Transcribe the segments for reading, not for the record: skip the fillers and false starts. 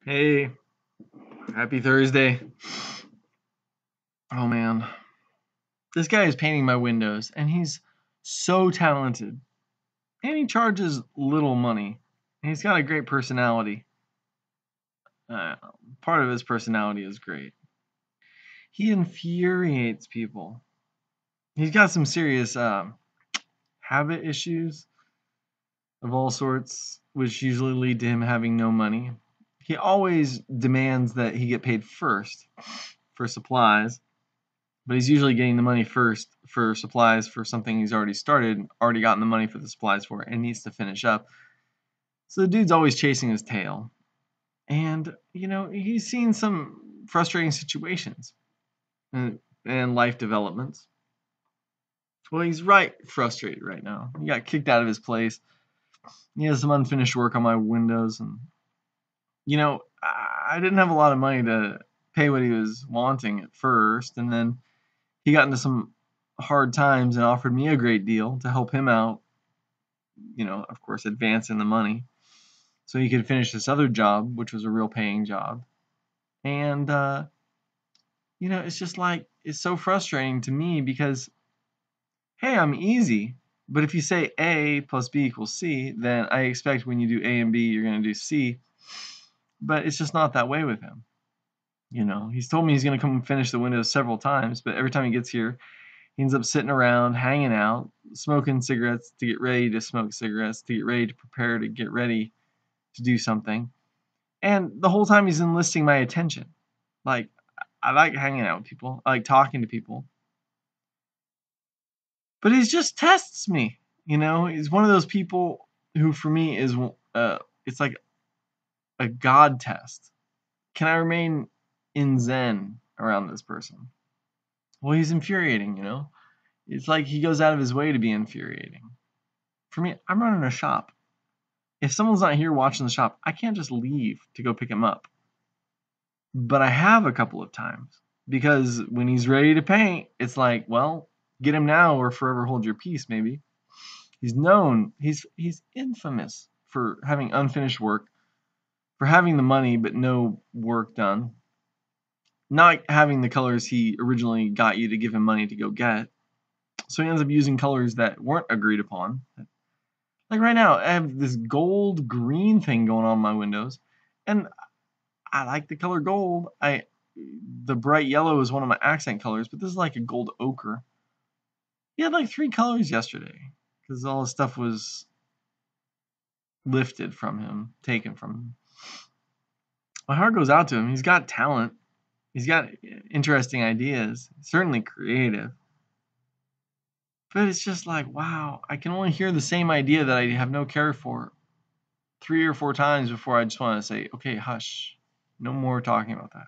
Hey, happy Thursday. Oh man, this guy is painting my windows and he's so talented and he charges little money. And he's got a great personality. Uh, Part of his personality is great. He infuriates people. He's got some serious habit issues of all sorts, which usually lead to him having no money. He always demands that he get paid first for supplies, but he's usually getting the money first for supplies for something he's already started, already gotten the money for the supplies for, and needs to finish up. So the dude's always chasing his tail. And, he's seen some frustrating situations and life developments. Well, he's frustrated right now. He got kicked out of his place. He has some unfinished work on my windows. And, I didn't have a lot of money to pay what he was wanting at first. And then he got into some hard times and offered me a great deal to help him out, of course, advancing the money so he could finish this other job, which was a real paying job. And, it's just like, it's so frustrating to me because, hey, I'm easy. But if you say A plus B equals C, then I expect when you do A and B, you're going to do C. But it's just not that way with him. He's told me he's going to come and finish the windows several times, but every time he gets here, he ends up sitting around, hanging out, smoking cigarettes to get ready to smoke cigarettes, to get ready to prepare to get ready to do something. And the whole time he's enlisting my attention. Like, I like hanging out with people, I like talking to people. But he just tests me. He's one of those people who, for me, is it's like a God test. Can I remain in Zen around this person? Well, he's infuriating. It's like he goes out of his way to be infuriating. For me, I'm running a shop. If someone's not here watching the shop, I can't just leave to go pick him up. But I have a couple of times because when he's ready to paint, it's like, well, get him now or forever hold your peace, maybe. He's infamous for having unfinished work, for having the money but no work done, not having the colors he originally got you to give him money to go get. So he ends up using colors that weren't agreed upon. Like right now, I have this gold green thing going on my windows, and I like the color gold. The bright yellow is one of my accent colors, but this is like a gold ochre. He had like 3 colors yesterday because all his stuff was lifted from him, taken from him. My heart goes out to him. He's got talent. He's got interesting ideas. Certainly creative. But it's just like, wow, I can only hear the same idea that I have no care for 3 or 4 times before I just want to say, okay, hush. No more talking about that.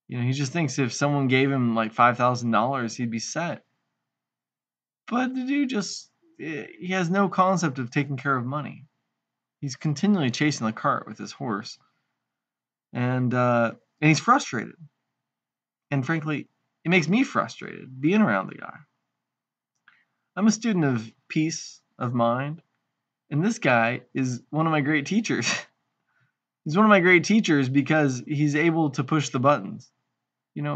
He just thinks if someone gave him like $5,000, he'd be set. But the dude he has no concept of taking care of money. He's continually chasing the cart with his horse. And he's frustrated. And frankly, it makes me frustrated being around the guy. I'm a student of peace of mind, and this guy is one of my great teachers. He's one of my great teachers because he's able to push the buttons.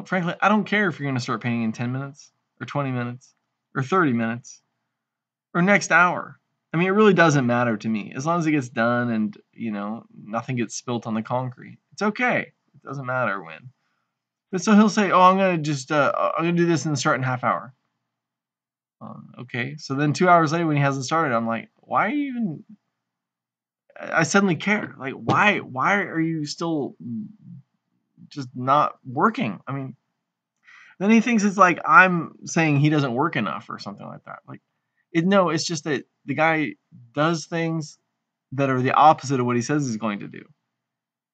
Frankly, I don't care if you're going to start painting in 10 minutes or 20 minutes or 30 minutes or next hour. I mean, it really doesn't matter to me. As long as it gets done and, nothing gets spilt on the concrete. It's okay. It doesn't matter when. But so he'll say, "Oh, I'm going to do this and start in half hour." Okay. So then 2 hours later when he hasn't started, I'm like, "Why are you even I suddenly care. Like, why are you still just not working?" I mean, then he thinks it's like I'm saying he doesn't work enough or something like that. Like, no, it's just that the guy does things that are the opposite of what he says he's going to do.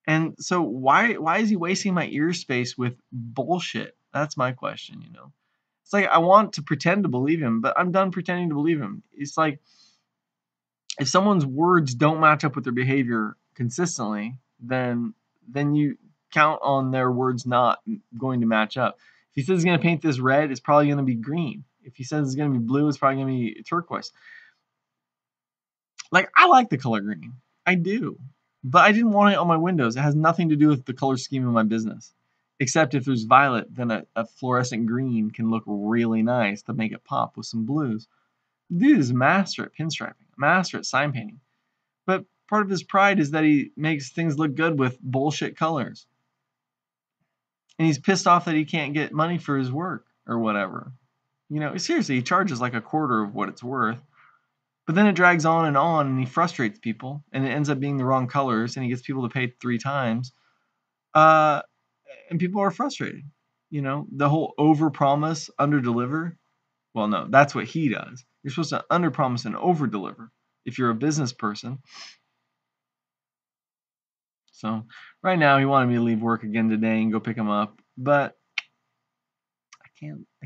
And so why is he wasting my ear space with bullshit? That's my question. It's like I want to pretend to believe him, but I'm done pretending to believe him. It's like if someone's words don't match up with their behavior consistently, then you count on their words not going to match up. If he says he's going to paint this red, it's probably going to be green. If he says it's going to be blue, it's probably going to be turquoise. Like, I like the color green. I do. But I didn't want it on my windows. It has nothing to do with the color scheme of my business. Except if there's violet, then a fluorescent green can look really nice to make it pop with some blues. Dude is a master at pinstriping, a master at sign painting. But part of his pride is that he makes things look good with bullshit colors. And he's pissed off that he can't get money for his work or whatever. You know, seriously, he charges like a quarter of what it's worth. But then it drags on and he frustrates people, and it ends up being the wrong colors, and he gets people to pay 3 times. And people are frustrated. You know, the whole overpromise, underdeliver. Well, no, that's what he does. You're supposed to underpromise and overdeliver if you're a business person. So right now he wanted me to leave work again today and go pick him up, but I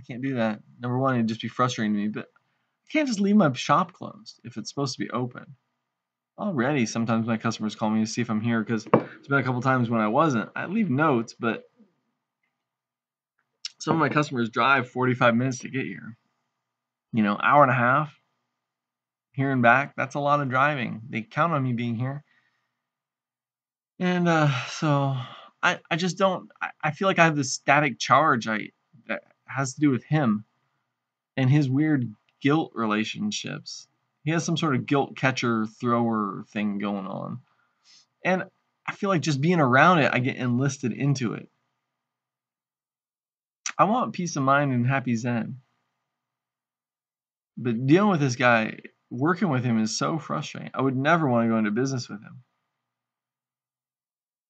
can't do that. Number one, it'd just be frustrating to me, but I can't just leave my shop closed if it's supposed to be open. Already, sometimes my customers call me to see if I'm here because it's been a couple times when I wasn't. I leave notes, but some of my customers drive 45 minutes to get here. You know, hour and a half here and back. That's a lot of driving. They count on me being here. And so I just don't. I feel like I have this static charge that has to do with him and his weird guilt relationships. He has some sort of guilt catcher thrower thing going on. And I feel like just being around it, I get enlisted into it. I want peace of mind and happy zen. But dealing with this guy, working with him is so frustrating. I would never want to go into business with him.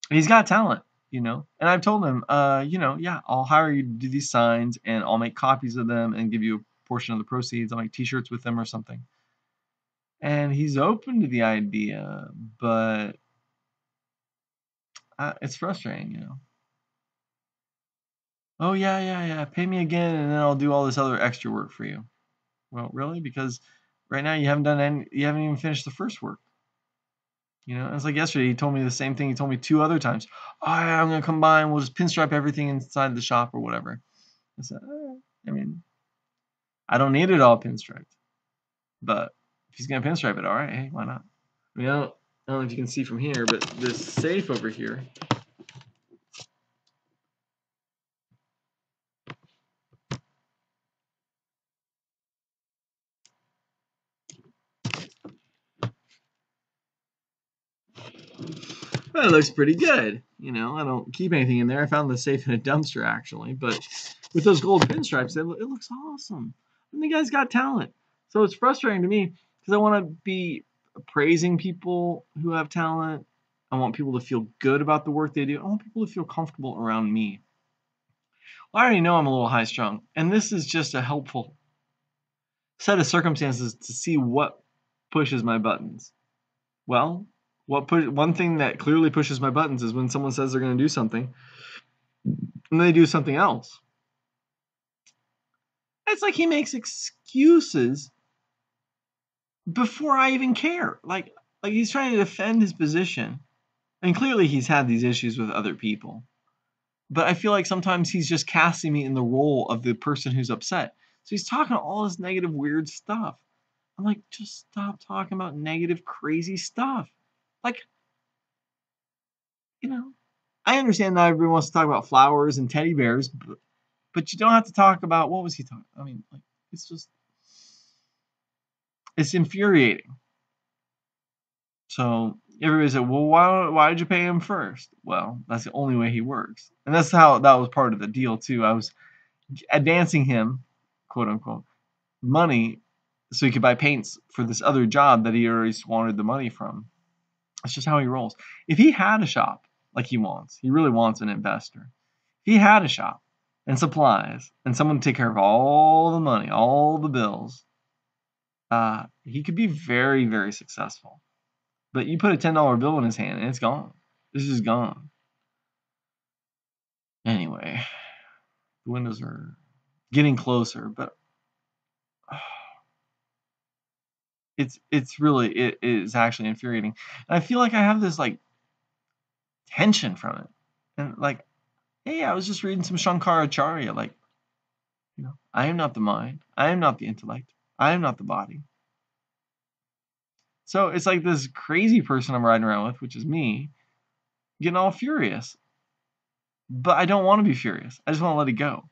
He's got talent, you know. And I've told him, you know, yeah, I'll hire you to do these signs and I'll make copies of them and give you a portion of the proceeds. I'll make t-shirts with them or something. And he's open to the idea, but it's frustrating, you know. Oh, yeah. Pay me again and then I'll do all this other extra work for you. Well, really? Because right now you haven't even finished the first work. You know, it's like yesterday he told me the same thing he told me 2 other times. Oh, yeah, I'm gonna come by and we'll just pinstripe everything inside the shop or whatever. I said, I mean, I don't need it all pinstriped, but if he's gonna pinstripe it, all right, hey, why not? I mean, I don't know if you can see from here, but this safe over here. Well, it looks pretty good. You know, I don't keep anything in there. I found the safe in a dumpster, actually. But with those gold pinstripes, it looks awesome. And the guy's got talent. So it's frustrating to me because I want to be praising people who have talent. I want people to feel good about the work they do. I want people to feel comfortable around me. Well, I already know I'm a little high strung. And this is just a helpful set of circumstances to see what pushes my buttons. Well, one thing that clearly pushes my buttons is when someone says they're going to do something and they do something else. It's like he makes excuses before I even care. Like he's trying to defend his position. And clearly he's had these issues with other people. But I feel like sometimes he's just casting me in the role of the person who's upset. So he's talking all this negative, weird stuff. I'm like, just stop talking about negative, crazy stuff. Like, you know, I understand not everyone wants to talk about flowers and teddy bears, but you don't have to talk about, what was he talking? I mean, like, it's infuriating. So everybody said, well, why did you pay him first? Well, that's the only way he works. And that's how that was part of the deal too. I was advancing him, quote unquote, money so he could buy paints for this other job that he already wanted the money from. That's just how he rolls. If he had a shop like he really wants an investor. If he had a shop and supplies and someone to take care of all the money, all the bills, he could be very, very successful. But you put a $10 bill in his hand and it's gone. This is gone. Anyway, the windows are getting closer, but it is actually infuriating. And I feel like I have this like tension from it. And like, hey, I was just reading some Shankaracharya, like, you know, I am not the mind, I am not the intellect, I am not the body. So it's like this crazy person I'm riding around with, which is me, getting all furious. But I don't want to be furious. I just want to let it go.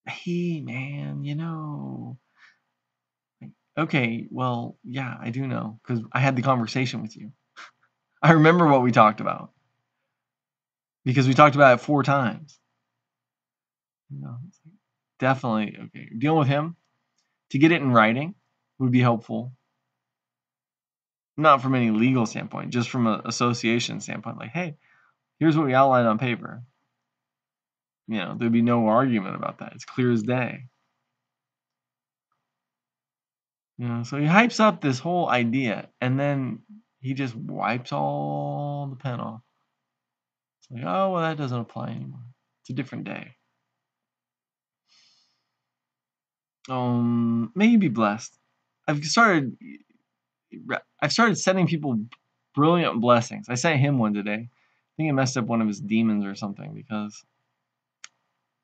Hey, man, okay, well, yeah, I do know because I had the conversation with you. I remember what we talked about because we talked about it 4 times. It's like, definitely, okay, dealing with him to get it in writing would be helpful. Not from any legal standpoint, just from an association standpoint. Like, hey, here's what we outlined on paper. There'd be no argument about that. It's clear as day. So he hypes up this whole idea, and then he just wipes all the pen off. It's like, oh, well, that doesn't apply anymore. It's a different day. May you be blessed. I've started sending people brilliant blessings. I sent him one today. I think I messed up one of his demons or something because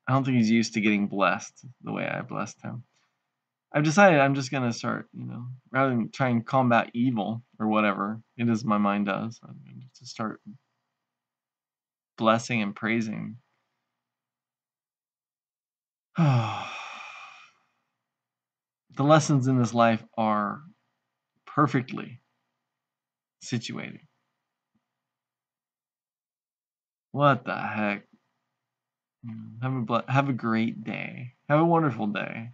I don't think he's used to getting blessed the way I blessed him. I've decided I'm just gonna start, rather than try and combat evil or whatever it is my mind does, I'm going to start blessing and praising. The lessons in this life are perfectly situated. What the heck? Have a great day. Have a wonderful day.